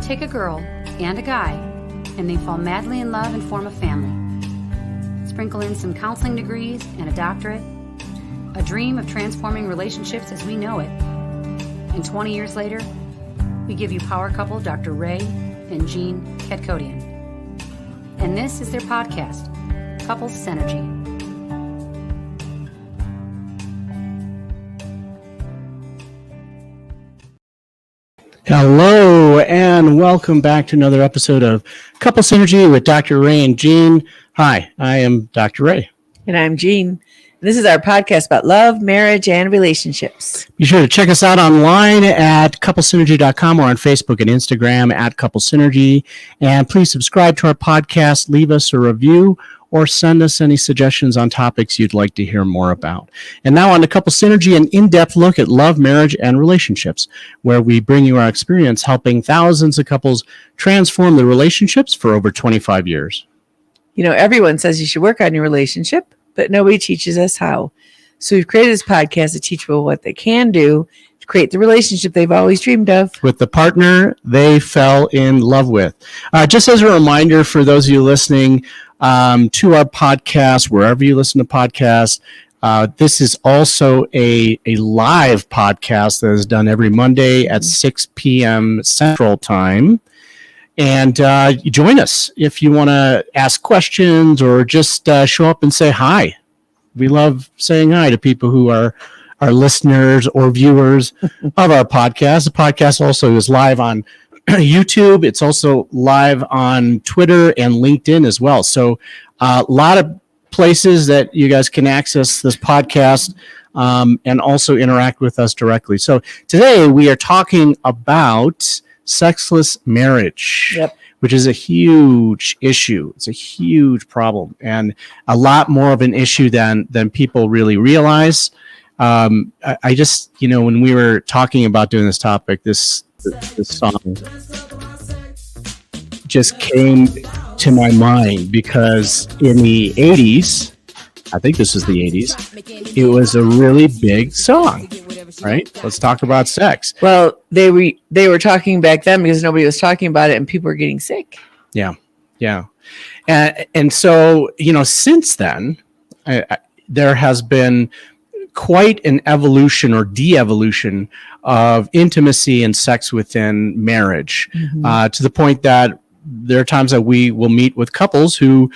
Take a girl and a guy, and they fall madly in love and form a family. Sprinkle in some counseling degrees and a doctorate, a dream of transforming relationships as we know it. And 20 years later, we give you power couple Dr. Ray and Jean Ketkodian. And this is their podcast, Couples Synergy. Hello, and welcome back to another episode of Couple Synergy with Dr. Ray and Jean. Hi, I am Dr. Ray. And I'm Jean. This is our podcast about love, marriage, and relationships. Be sure to check us out online at couplesynergy.com or on Facebook and Instagram at Couple Synergy. And please subscribe to our podcast, leave us a review, or send us any suggestions on topics you'd like to hear more about. And now on to Couple Synergy, an in-depth look at love, marriage, and relationships, where we bring you our experience helping thousands of couples transform their relationships for over 25 years. You know, everyone says you should work on your relationship, but nobody teaches us how. So we've created this podcast to teach people what they can do to create the relationship they've always dreamed of with the partner they fell in love with. Just as a reminder for those of you listening to our podcast, wherever you listen to podcasts, this is also a live podcast that is done every Monday at 6 p.m. Central Time. And you join us if you want to ask questions or just show up and say hi. We love saying hi to people who are our listeners or viewers of our podcast. The podcast also is live on YouTube. It's also live on Twitter and LinkedIn as well. So a lot of places that you guys can access this podcast and also interact with us directly. So today we are talking about sexless marriage, which is a huge issue. It's a huge problem and a lot more of an issue than people really realize. I just, when we were talking about doing this topic, this song just came to my mind because in the 80s, I think this is the 80s, it was a really big song, right? Let's talk about sex. Well, they were talking back then because nobody was talking about it and people were getting sick. Yeah. And so, since then, there has been quite an evolution or de-evolution of intimacy and sex within marriage, to the point that there are times that we will meet with couples who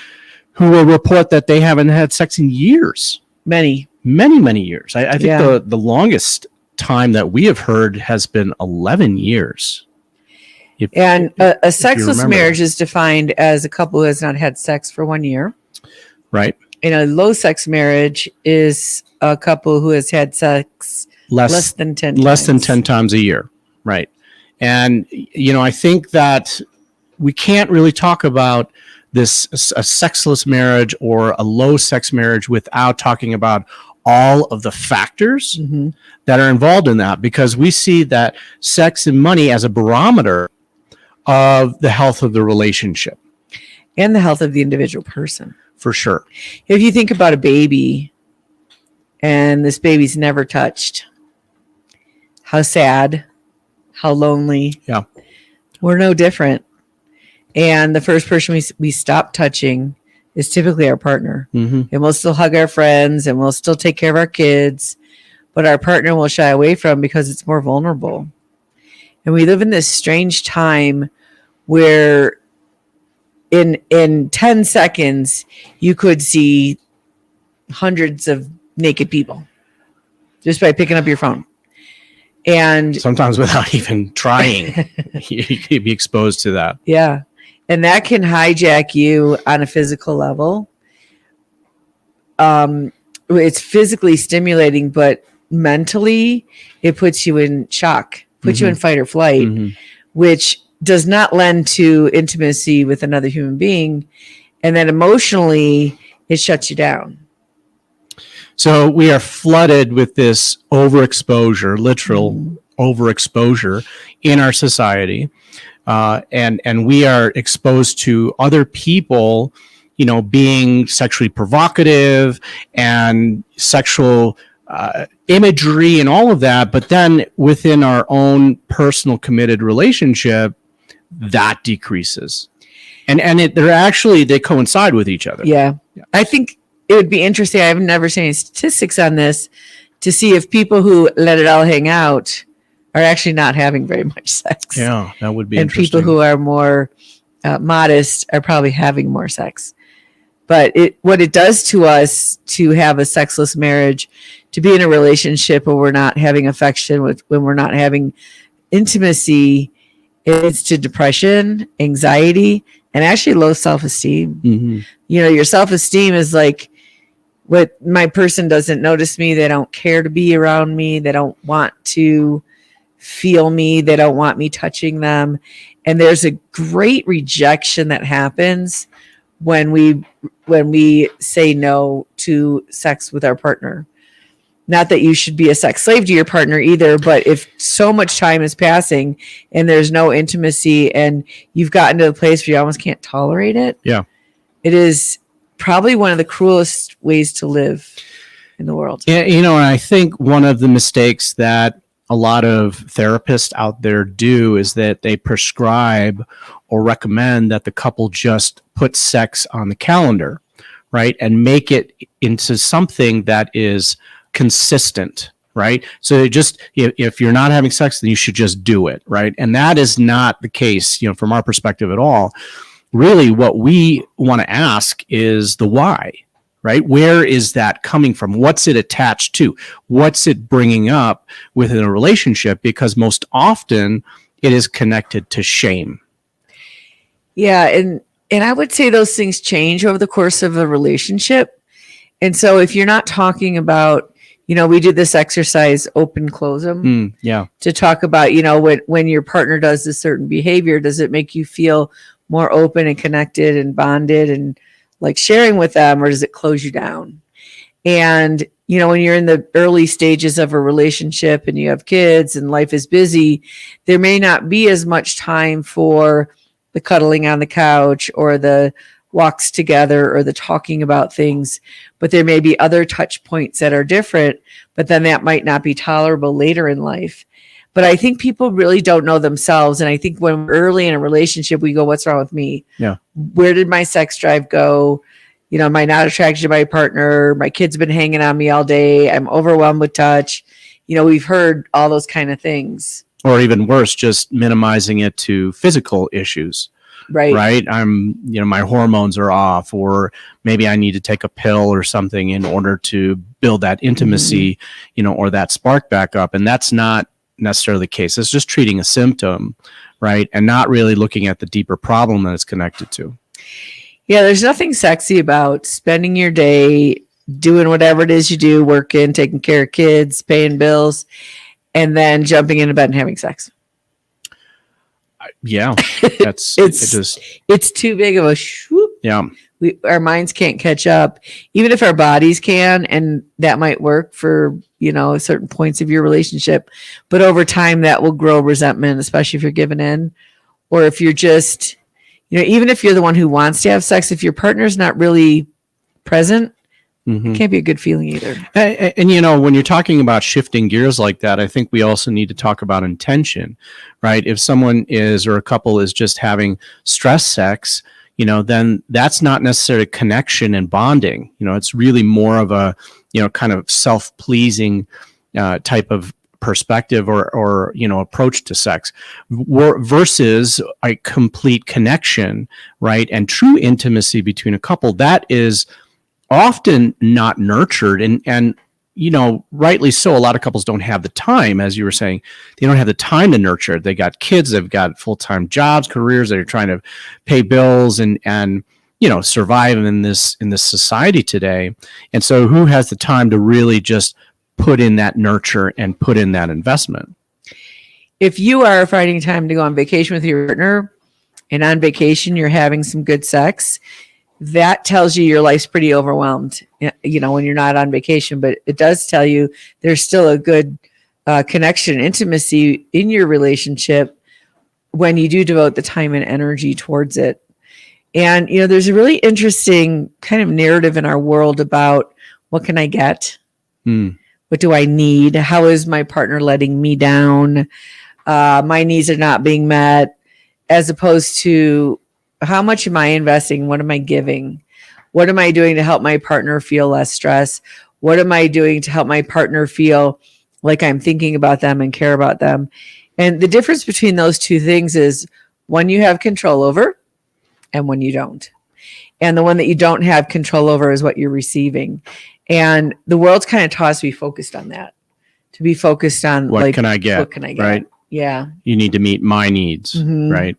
will report that they haven't had sex in years. Many years. I think the longest time that we have heard has been 11 years. A sexless marriage is defined as a couple who has not had sex for 1 year. Right. And a low sex marriage is a couple who has had sex less than 10 times. Less than 10 times a year. Right. And, I think that we can't really talk about a sexless marriage or a low sex marriage without talking about all of the factors that are involved in that, because we see that sex and money as a barometer of the health of the relationship. And the health of the individual person. For sure. If you think about a baby and this baby's never touched, how sad, how lonely. Yeah. We're no different. And the first person we stop touching is typically our partner. And we'll still hug our friends and we'll still take care of our kids, but our partner will shy away from because it's more vulnerable. And we live in this strange time where in 10 seconds, you could see hundreds of naked people just by picking up your phone. And sometimes without even trying, you could be exposed to that. Yeah. And that can hijack you on a physical level. It's physically stimulating, but mentally it puts you in shock, puts you in fight or flight, which does not lend to intimacy with another human being. And then emotionally, it shuts you down. So we are flooded with this overexposure, literal overexposure in our society. And we are exposed to other people, being sexually provocative and sexual imagery and all of that. But then within our own personal committed relationship, that decreases. And they coincide with each other. Yeah. I think it would be interesting. I've never seen any statistics on this to see if people who let it all hang out are actually not having very much sex. Yeah, that would be and interesting. People who are more modest are probably having more sex. But what it does to us to have a sexless marriage, to be in a relationship where we're not having affection, when we're not having intimacy, it leads to depression, anxiety, and actually low self-esteem. Mm-hmm. Your self-esteem is like, what my person doesn't notice me, they don't care to be around me, they don't want to feel me, they don't want me touching them. And there's a great rejection that happens when we say no to sex with our partner. Not that you should be a sex slave to your partner either, but if so much time is passing and there's no intimacy and you've gotten to the place where you almost can't tolerate it, yeah, it is probably one of the cruelest ways to live in the world. Yeah, and I think one of the mistakes that a lot of therapists out there do is that they prescribe or recommend that the couple just put sex on the calendar, right? And make it into something that is consistent, right? So just, if you're not having sex, then you should just do it, right? And that is not the case, from our perspective at all. Really, what we want to ask is the why, right? Where is that coming from? What's it attached to? What's it bringing up within a relationship? Because most often it is connected to shame. Yeah. And I would say those things change over the course of a relationship. And so if you're not talking about, we do this exercise, open, close them, to talk about, when your partner does a certain behavior, does it make you feel more open and connected and bonded and like sharing with them, or does it close you down? And, when you're in the early stages of a relationship and you have kids and life is busy, there may not be as much time for the cuddling on the couch or the walks together or the talking about things, but there may be other touch points that are different, but then that might not be tolerable later in life. But I think people really don't know themselves. And I think when we're early in a relationship, we go, what's wrong with me? Yeah. Where did my sex drive go? Am I not attracted to my partner? My kid's been hanging on me all day. I'm overwhelmed with touch. We've heard all those kind of things. Or even worse, just minimizing it to physical issues. Right. My hormones are off, or maybe I need to take a pill or something in order to build that intimacy, or that spark back up. And that's not necessarily the case. It's just treating a symptom, right? And not really looking at the deeper problem that it's connected to. Yeah, there's nothing sexy about spending your day doing whatever it is you do, working, taking care of kids, paying bills, and then jumping into bed and having sex. Yeah, it's too big of a swoop. Yeah. Our minds can't catch up, even if our bodies can, and that might work for, certain points of your relationship. But over time, that will grow resentment, especially if you're giving in, or if you're just, even if you're the one who wants to have sex, if your partner's not really present, it can't be a good feeling either. And when you're talking about shifting gears like that, I think we also need to talk about intention, right? If someone or a couple is just having stress sex, then that's not necessarily connection and bonding. It's really more of a, kind of self-pleasing type of perspective or approach to sex versus a complete connection, right? And true intimacy between a couple that is often not nurtured and rightly so. A lot of couples don't have the time, as you were saying, they don't have the time to nurture. They got kids, they've got full-time jobs, careers, they're trying to pay bills and survive in this society today. And so who has the time to really just put in that nurture and put in that investment? If you are finding time to go on vacation with your partner and on vacation you're having some good sex, that tells you your life's pretty overwhelmed, when you're not on vacation. But it does tell you there's still a good connection, intimacy in your relationship when you do devote the time and energy towards it. And, there's a really interesting kind of narrative in our world about what can I get? What do I need? How is my partner letting me down? My needs are not being met. as opposed to how much am I investing? What am I giving? What am I doing to help my partner feel less stress? What am I doing to help my partner feel like I'm thinking about them and care about them? And the difference between those two things is one you have control over and one you don't. And the one that you don't have control over is what you're receiving. And the world's kind of taught us to be focused on that, to be focused on what can I get? What can I get? Right. Yeah. You need to meet my needs. Mhm. Right.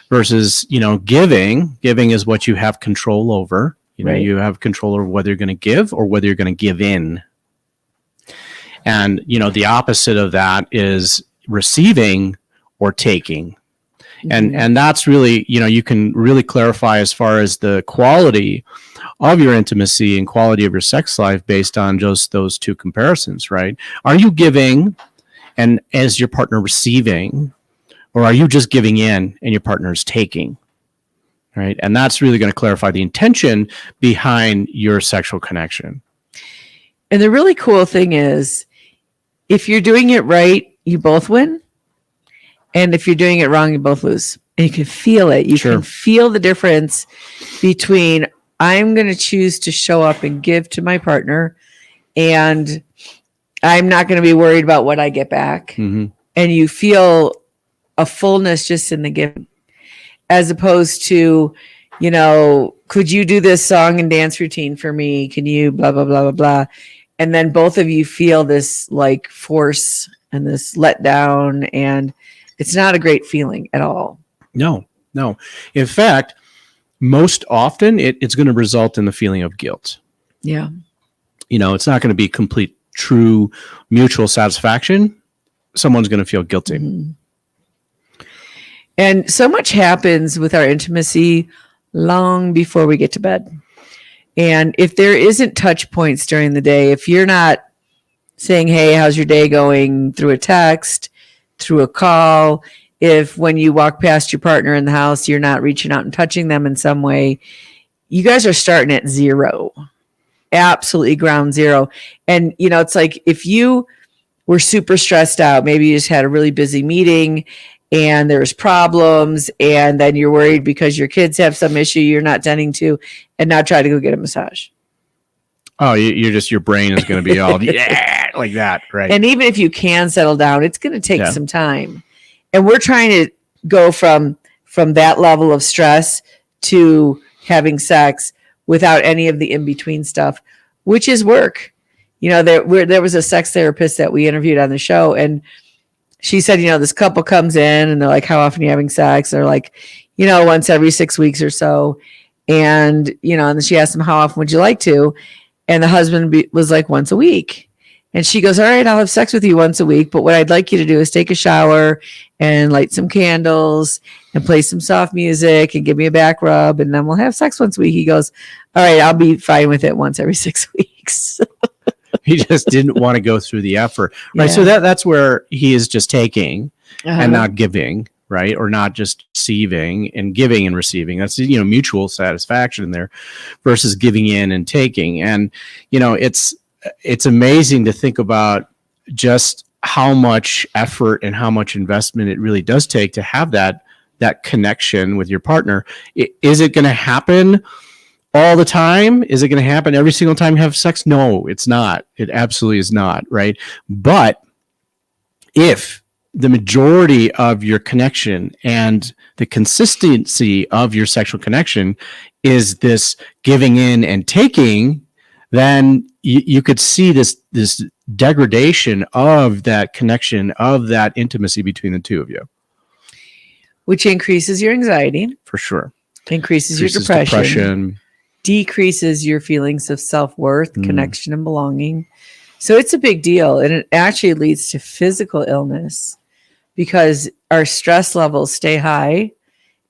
Versus, giving is what you have control over. Right. You have control over whether you're going to give or whether you're going to give in. And, the opposite of that is receiving or taking. And that's really, you can really clarify as far as the quality of your intimacy and quality of your sex life based on just those two comparisons, right? Are you giving and is your partner receiving, or are you just giving in and your partner is taking, right? And that's really going to clarify the intention behind your sexual connection. And the really cool thing is, if you're doing it right, you both win. And if you're doing it wrong, you both lose. And you can feel it. You can feel the difference between I'm going to choose to show up and give to my partner, and I'm not going to be worried about what I get back. Mm-hmm. And you feel a fullness just in the giving, as opposed to, could you do this song and dance routine for me? Can you blah, blah, blah, blah, blah. And then both of you feel this like force and this letdown, and it's not a great feeling at all. No. In fact, most often it's going to result in the feeling of guilt. Yeah. It's not going to be complete, true mutual satisfaction. Someone's going to feel guilty. Mm-hmm. And so much happens with our intimacy long before we get to bed. And if there isn't touch points during the day, if you're not saying, hey, how's your day going, through a text, through a call, if when you walk past your partner in the house, you're not reaching out and touching them in some way, you guys are starting at zero, absolutely ground zero. And, it's like if you were super stressed out, maybe you just had a really busy meeting and there's problems, and then you're worried because your kids have some issue you're not tending to, and now try to go get a massage. Oh, your brain is going to be all like that, right? And even if you can settle down, it's going to take some time. And we're trying to go from that level of stress to having sex without any of the in-between stuff, which is work. There was a sex therapist that we interviewed on the show, and she said, this couple comes in and they're like, how often are you having sex? They're like, once every 6 weeks or so. And, and then she asked him, how often would you like to? And the husband was like, once a week. And she goes, all right, I'll have sex with you once a week. But what I'd like you to do is take a shower and light some candles and play some soft music and give me a back rub. And then we'll have sex once a week. He goes, all right, I'll be fine with it once every 6 weeks. He just didn't want to go through the effort. Right. Yeah. So that's where he is just taking and not giving, right? Or not just receiving and giving and receiving. That's, mutual satisfaction there versus giving in and taking. And, it's amazing to think about just how much effort and how much investment it really does take to have that connection with your partner. Is it going to happen all the time? Is it going to happen every single time you have sex? No, it's not. It absolutely is not, right? But if the majority of your connection and the consistency of your sexual connection is this giving in and taking, then you could see this degradation of that connection, of that intimacy between the two of you. Which increases your anxiety. For sure. Increases your depression. Decreases your feelings of self-worth, connection, and belonging. So it's a big deal. And it actually leads to physical illness because our stress levels stay high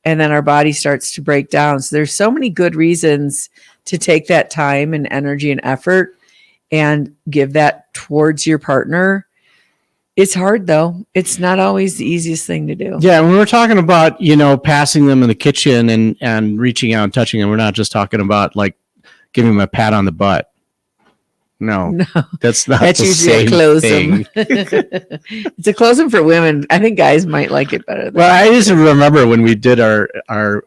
and then our body starts to break down. So there's so many good reasons to take that time and energy and effort and give that towards your partner. It's hard though. It's not always the easiest thing to do. Yeah. When we're talking about, passing them in the kitchen and reaching out and touching them, we're not just talking about like giving them a pat on the butt. No, that's not That's the usually same a close thing. It's a close for women. I think guys might like it better. Well, I just remember when we did our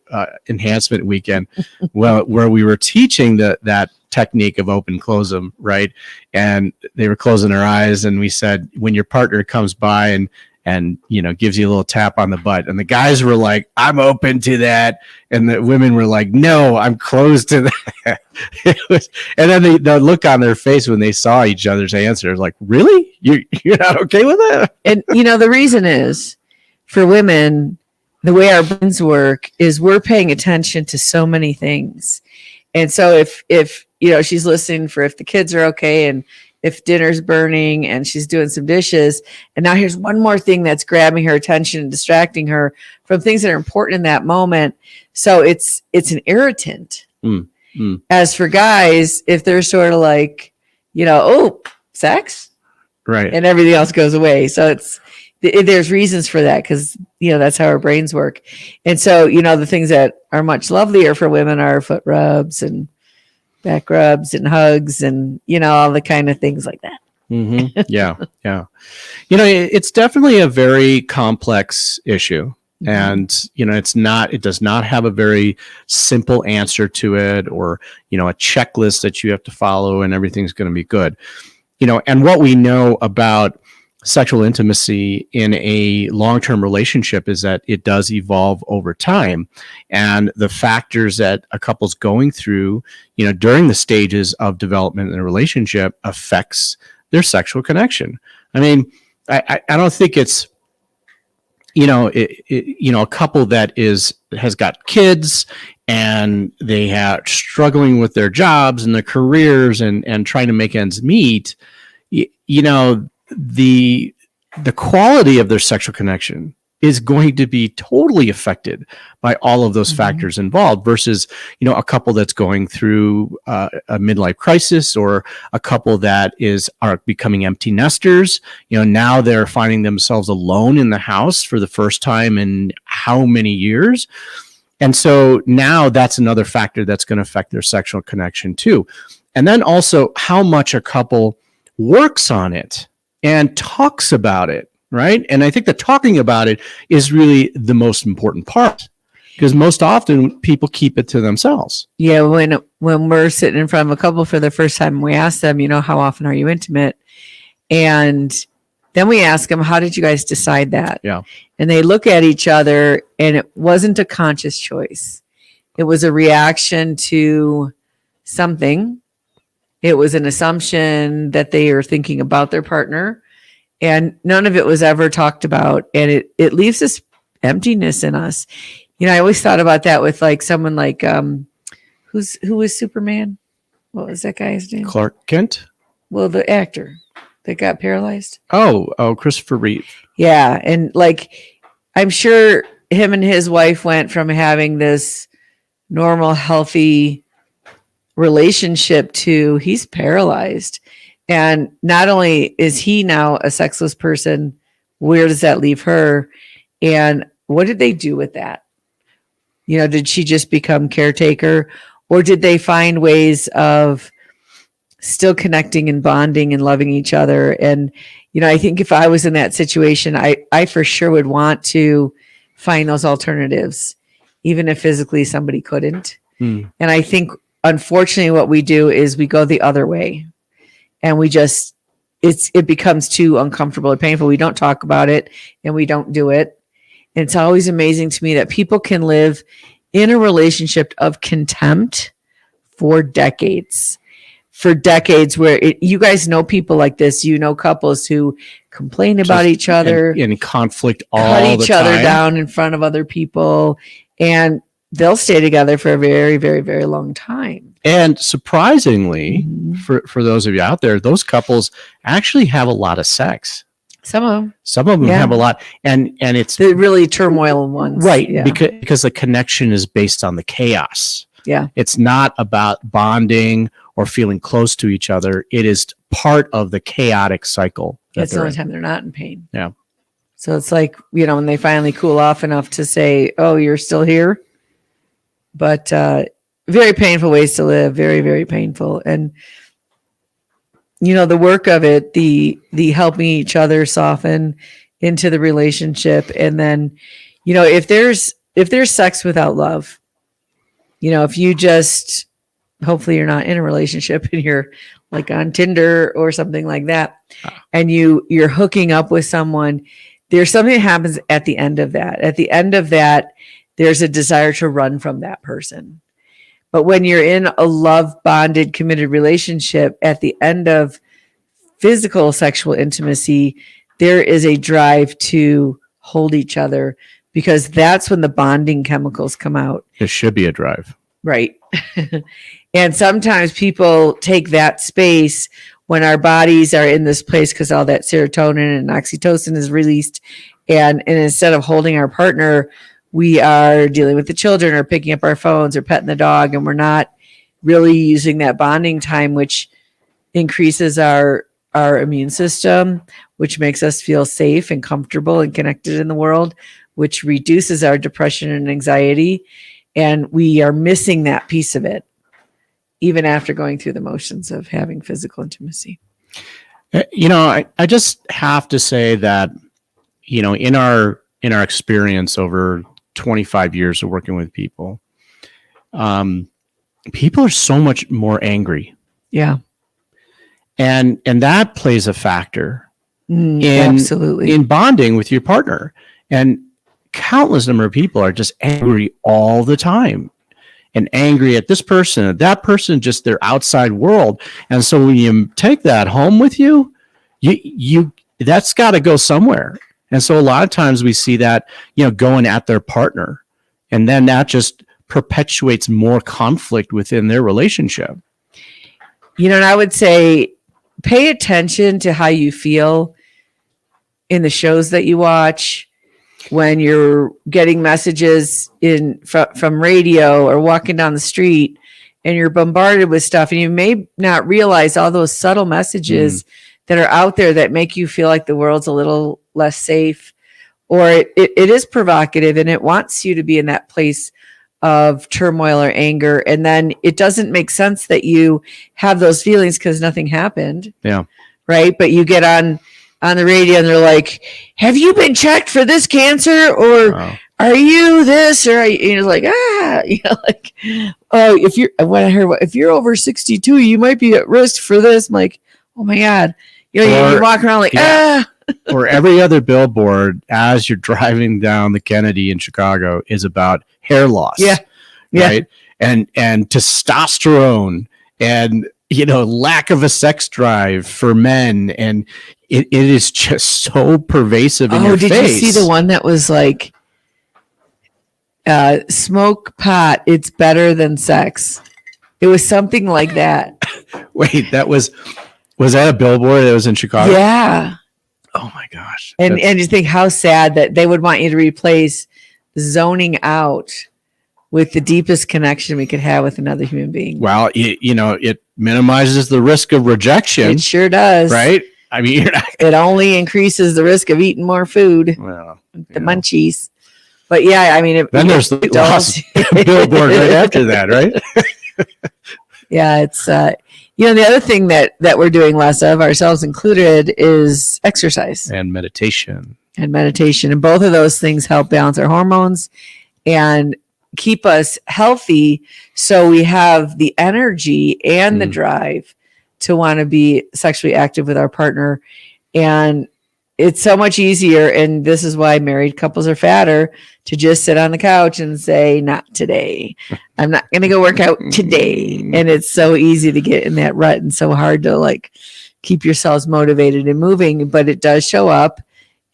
enhancement weekend, well, where we were teaching that technique of open close them, right? And they were closing their eyes, and we said, when your partner comes by and gives you a little tap on the butt, and the guys were like, I'm open to that, and the women were like, no, I'm closed to that. And then the look on their face when they saw each other's answers, like, really, you're not okay with that? And the reason is, for women, the way our brains work is we're paying attention to so many things. And so if she's listening for if the kids are okay, and if dinner's burning, and she's doing some dishes, and now here's one more thing that's grabbing her attention and distracting her from things that are important in that moment. So it's an irritant. As for guys, if they're sort of like, oh, sex, right, and everything else goes away. So there's reasons for that, because that's how our brains work. And so the things that are much lovelier for women are foot rubs and back rubs and hugs and all the kind of things like that. Mm-hmm. Yeah. It's definitely a very complex issue. And it does not have a very simple answer to it, or a checklist that you have to follow and everything's going to be good. And what we know about sexual intimacy in a long-term relationship is that it does evolve over time, and the factors that a couple's going through during the stages of development in a relationship affects their sexual connection. I mean, I don't think it's a couple that has got kids and they have struggling with their jobs and their careers and trying to make ends meet. The quality of their sexual connection is going to be totally affected by all of those factors involved, versus a couple that's going through a midlife crisis, or a couple that are becoming empty nesters. Now they're finding themselves alone in the house for the first time in how many years. And so now that's another factor that's going to affect their sexual connection too. And then also how much a couple works on it and talks about it, right? And I think that talking about it is really the most important part, because most often people keep it to themselves. Yeah, when we're sitting in front of a couple for the first time, we ask them, how often are you intimate? And then we ask them, how did you guys decide that? Yeah. And they look at each other, and it wasn't a conscious choice. It was a reaction to something. It was an assumption that they are thinking about their partner, and none of it was ever talked about. And it leaves this emptiness in us. I always thought about that with like someone like, who was Superman? What was that guy's name? Clark Kent? Well, the actor that got paralyzed. Oh, Christopher Reeve. Yeah. And like, I'm sure him and his wife went from having this normal, healthy relationship to he's paralyzed. And not only is he now a sexless person, where does that leave her? And what did they do with that? Did she just become caretaker, or did they find ways of still connecting and bonding and loving each other? And, I think if I was in that situation, I for sure would want to find those alternatives, even if physically somebody couldn't. And I think, unfortunately, what we do is we go the other way, and it becomes too uncomfortable or painful. We don't talk about it, and we don't do it. And it's always amazing to me that people can live in a relationship of contempt for decades. Where you guys know people like this, couples who complain about each other, in conflict all cut the time, each other down in front of other people, and they'll stay together for a very, very, very long time. And surprisingly, for those of you out there, those couples actually have a lot of sex. Some of them have a lot, and it's the really turmoil ones, right? Yeah. Because the connection is based on the chaos. Yeah, it's not about bonding or feeling close to each other. It is part of the chaotic cycle. That's the only time they're not in pain. Yeah. So it's like, when they finally cool off enough to say, "Oh, you're still here," but very painful ways to live. Very, very painful. And the work of it, the helping each other soften into the relationship. And then, if there's sex without love, if you just, hopefully you're not in a relationship and you're like on Tinder or something like that, and you're hooking up with someone, there's something that happens at the end of that. At the end of that, there's a desire to run from that person. But when you're in a love bonded, committed relationship, at the end of physical sexual intimacy, there is a drive to hold each other, because that's when the bonding chemicals come out. There should be a drive. Right. And sometimes people take that space when our bodies are in this place, because all that serotonin and oxytocin is released. And instead of holding our partner, we are dealing with the children or picking up our phones or petting the dog. And we're not really using that bonding time, which increases our immune system, which makes us feel safe and comfortable and connected in the world, which reduces our depression and anxiety. And we are missing that piece of it, even after going through the motions of having physical intimacy. I just have to say that, in our experience over 25 years of working with people, people are so much more angry. Yeah. And that plays a factor absolutely in bonding with your partner. And countless number of people are just angry all the time, and angry at this person, at that person, just their outside world. And so when you take that home with you, that's got to go somewhere. And so a lot of times we see that, going at their partner, and then that just perpetuates more conflict within their relationship. And I would say, pay attention to how you feel in the shows that you watch, when you're getting messages from radio or walking down the street, and you're bombarded with stuff, and you may not realize all those subtle messages that are out there that make you feel like the world's a little less safe, or it is provocative, and it wants you to be in that place of turmoil or anger. And then it doesn't make sense that you have those feelings because nothing happened. Yeah. Right. But you get on the radio and they're like, have you been checked for this cancer? Or are you this? Or are you, like, like, oh, if you're over 62, you might be at risk for this. I'm like, oh my God. You walk around like, Or every other billboard as you're driving down the Kennedy in Chicago is about hair loss. Yeah. Right. And testosterone and, lack of a sex drive for men. And it is just so pervasive in your face. Did you see the one that was like, smoke pot, it's better than sex? It was something like that. Wait, was that a billboard that was in Chicago? Yeah. Oh my gosh. And you think how sad that they would want you to replace zoning out with the deepest connection we could have with another human being. Well, it minimizes the risk of rejection. It sure does. Right? I mean, it only increases the risk of eating more food. Well, the munchies. But yeah, I mean, then there's the lost billboard right after that, right? Yeah, it's the other thing that we're doing less of, ourselves included, is exercise and meditation. And both of those things help balance our hormones and keep us healthy, so we have the energy and the drive to want to be sexually active with our partner. And it's so much easier, and this is why married couples are fatter, to just sit on the couch and say, not today. I'm not going to go work out today. And it's so easy to get in that rut, and so hard to keep yourselves motivated and moving. But it does show up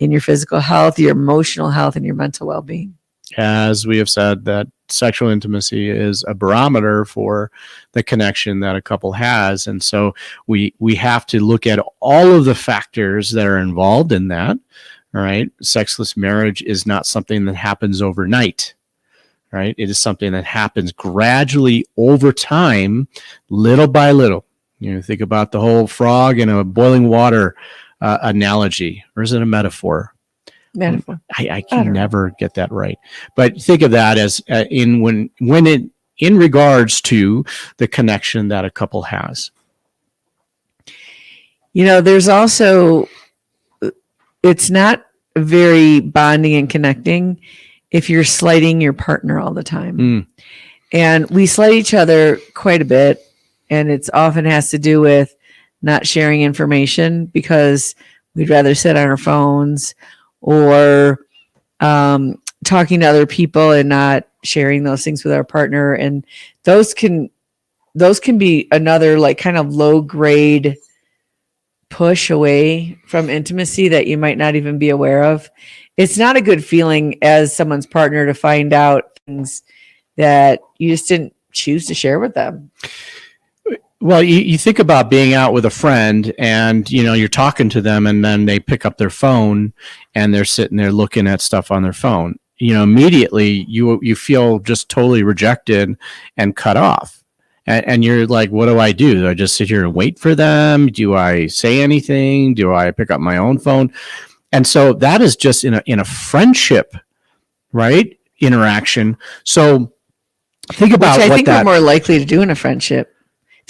in your physical health, your emotional health, and your mental well-being. As we have said, that sexual intimacy is a barometer for the connection that a couple has. And so we have to look at all of the factors that are involved in that. All right. Sexless marriage is not something that happens overnight. Right. It is something that happens gradually over time, little by little. Think about the whole frog in a boiling water analogy, or is it a metaphor? Metaphor. I can never get that right. But think of that as in regards to the connection that a couple has. There's also, it's not very bonding and connecting if you're slighting your partner all the time. And we slight each other quite a bit. And it's often has to do with not sharing information because we'd rather sit on our phones or talking to other people and not sharing those things with our partner. And those can be another like kind of low grade push away from intimacy that you might not even be aware of. It's not a good feeling as someone's partner to find out things that you just didn't choose to share with them. Well, you think about being out with a friend and, you're talking to them and then they pick up their phone and they're sitting there looking at stuff on their phone. Immediately you feel just totally rejected and cut off. And you're like, what do I do? Do I just sit here and wait for them? Do I say anything? Do I pick up my own phone? And so that is just in a friendship, right? Interaction. So think about Which I think we're more likely to do in a friendship.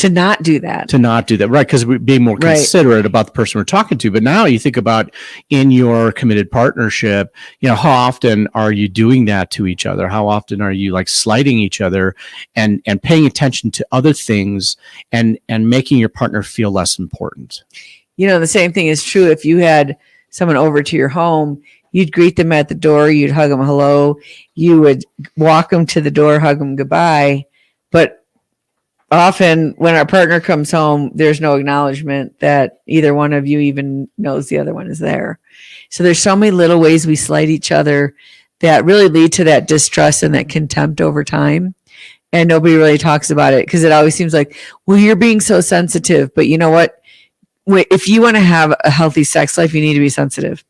To not do that. Right, because we're being more considerate about the person we're talking to. But now you think about in your committed partnership, how often are you doing that to each other? How often are you like slighting each other and paying attention to other things and making your partner feel less important? The same thing is true if you had someone over to your home. You'd greet them at the door. You'd hug them hello. You would walk them to the door, hug them goodbye. But often when our partner comes home, there's no acknowledgement that either one of you even knows the other one is there. So there's so many little ways we slight each other that really lead to that distrust and that contempt over time. And nobody really talks about it because it always seems like, well, you're being so sensitive. But you know what? If you want to have a healthy sex life, you need to be sensitive.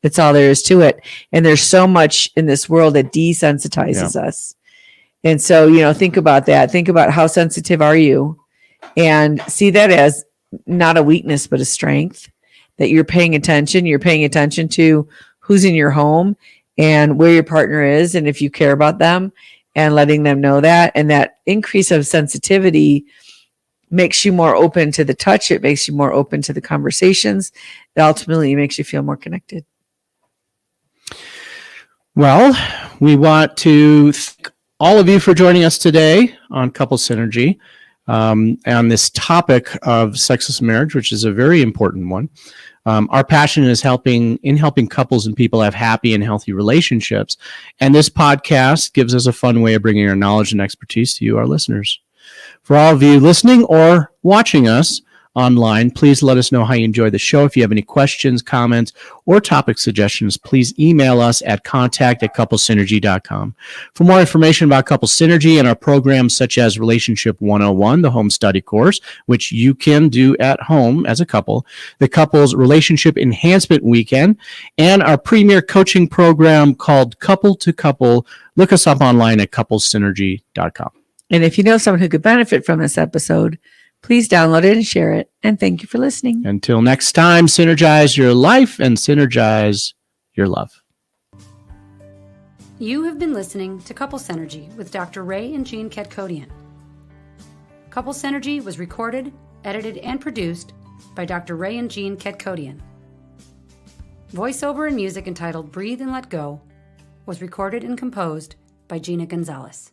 That's all there is to it. And there's so much in this world that desensitizes us. And so, think about that. Think about how sensitive are you and see that as not a weakness, but a strength that you're paying attention. You're paying attention to who's in your home and where your partner is. And if you care about them and letting them know that, and that increase of sensitivity makes you more open to the touch. It makes you more open to the conversations. It ultimately makes you feel more connected. Well, we want to thank all of you for joining us today on Couple Synergy on this topic of sexless marriage, which is a very important one. Our passion is helping couples and people have happy and healthy relationships. And this podcast gives us a fun way of bringing our knowledge and expertise to you, our listeners. For all of you listening or watching us online, please let us know how you enjoy the show. If you have any questions, comments, or topic suggestions, please email us at contact@couplesynergy.com. For more information about Couple Synergy and our programs such as Relationship 101, the home study course, which you can do at home as a couple, the Couples Relationship Enhancement Weekend, and our premier coaching program called Couple to Couple, look us up online at couplesynergy.com. And if you know someone who could benefit from this episode, please download it and share it. And thank you for listening. Until next time, synergize your life and synergize your love. You have been listening to Couple Synergy with Dr. Ray and Jean Ketkodian. Couple Synergy was recorded, edited, and produced by Dr. Ray and Jean Ketkodian. Voiceover and music entitled Breathe and Let Go was recorded and composed by Gina Gonzalez.